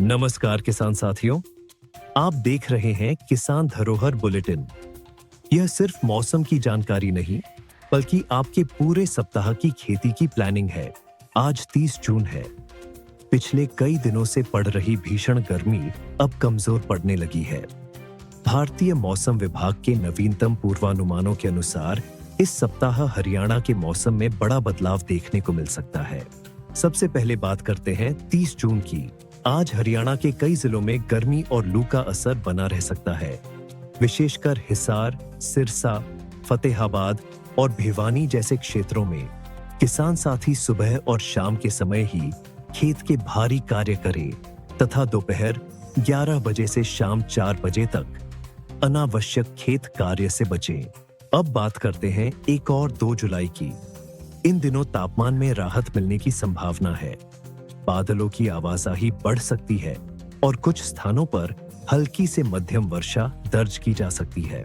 नमस्कार किसान साथियों, आप देख रहे हैं किसान धरोहर बुलेटिन। यह सिर्फ मौसम की जानकारी नहीं, बल्कि आपके पूरे सप्ताह की खेती की प्लानिंग है। आज 30 जून है। पिछले कई दिनों से पड़ रही भीषण गर्मी अब कमजोर पड़ने लगी है। भारतीय मौसम विभाग के नवीनतम पूर्वानुमानों के अनुसार इस सप्ताह हरियाणा के मौसम में बड़ा बदलाव देखने को मिल सकता है। सबसे पहले बात करते हैं 30 जून की। आज हरियाणा के कई जिलों में गर्मी और लू का असर बना रह सकता है। विशेषकर हिसार, सिरसा, फतेहाबाद और भिवानी जैसे क्षेत्रों में किसान साथी सुबह और शाम के समय ही खेत के भारी कार्य करें तथा दोपहर 11 बजे से शाम 4 बजे तक अनावश्यक खेत कार्य से बचें। अब बात करते हैं 1 और 2 जुलाई की। इन दिनों तापमान में राहत मिलने की संभावना है। बादलों की आवाजाही बढ़ सकती है और कुछ स्थानों पर हल्की से मध्यम वर्षा दर्ज की जा सकती है।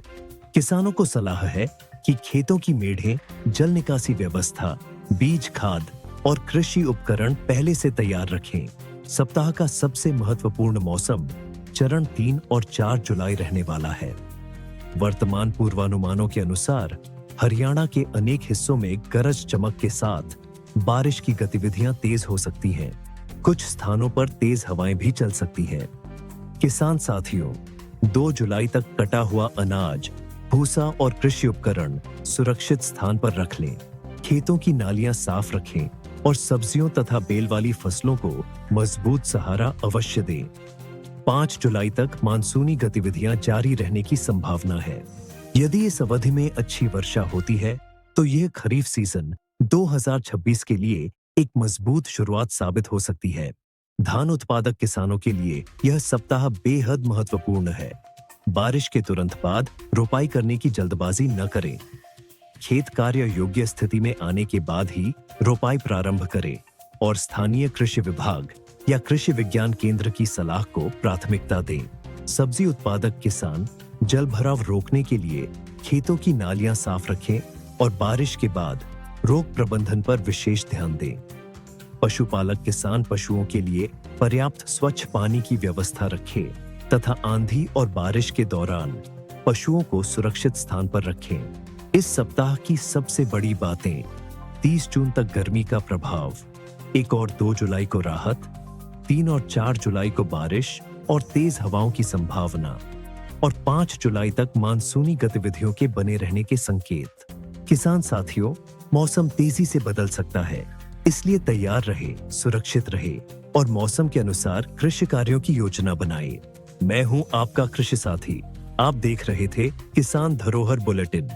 किसानों को सलाह है कि खेतों की मेढ़ें, जल निकासी व्यवस्था, बीज, खाद और कृषि उपकरण पहले से तैयार रखें। सप्ताह का सबसे महत्वपूर्ण मौसम चरण 3 और 4 जुलाई रहने वाला है। वर्तमान पूर्वानुमानों के अनुसार हरियाणा के अनेक हिस्सों में गरज चमक के साथ बारिश की गतिविधियां तेज हो सकती हैं। कुछ स्थानों पर तेज हवाएं भी चल सकती हैं। किसान साथियों, 2 जुलाई तक कटा हुआ अनाज, भूसा और कृषि उपकरण सुरक्षित स्थान पर रख लें। खेतों की नालियां साफ रखें और सब्जियों तथा बेल वाली फसलों को मजबूत सहारा अवश्य दें। 5 जुलाई तक मानसूनी गतिविधियां जारी रहने की संभावना है। यदि इस अवधि में अच्छी वर्षा होती है तो यह खरीफ सीजन 2026 के लिए एक मजबूत शुरुआत साबित हो सकती है। धान उत्पादक किसानों के लिए यह सप्ताह बेहद महत्वपूर्ण है। बारिश के तुरंत बाद रोपाई करने की जल्दबाजी न करें। खेत कार्य योग्य स्थिति में आने के बाद ही रोपाई प्रारंभ करें और स्थानीय कृषि विभाग या कृषि विज्ञान केंद्र की सलाह को प्राथमिकता दें। सब्जी उत्पादक किसान जल भराव रोकने के लिए खेतों की नालियां साफ रखें और बारिश के बाद रोग प्रबंधन पर विशेष ध्यान दें। पशुपालक किसान पशुओं के लिए पर्याप्त स्वच्छ पानी की व्यवस्था रखें तथा आंधी और बारिश के दौरान पशुओं को सुरक्षित स्थान पर रखें। इस सप्ताह की सबसे बड़ी बातें: 30 जून तक गर्मी का प्रभाव, 1 और 2 जुलाई को राहत, 3 और 4 जुलाई को बारिश और तेज हवाओं की संभावना और 5 जुलाई तक मानसूनी गतिविधियों के बने रहने के संकेत। किसान साथियों, मौसम तेजी से बदल सकता है, इसलिए तैयार रहे, सुरक्षित रहे और मौसम के अनुसार कृषि कार्यों की योजना बनाएं। मैं हूं आपका कृषि साथी। आप देख रहे थे किसान धरोहर बुलेटिन।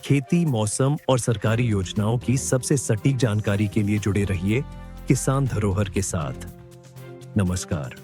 खेती, मौसम और सरकारी योजनाओं की सबसे सटीक जानकारी के लिए जुड़े रहिए किसान धरोहर के साथ। नमस्कार।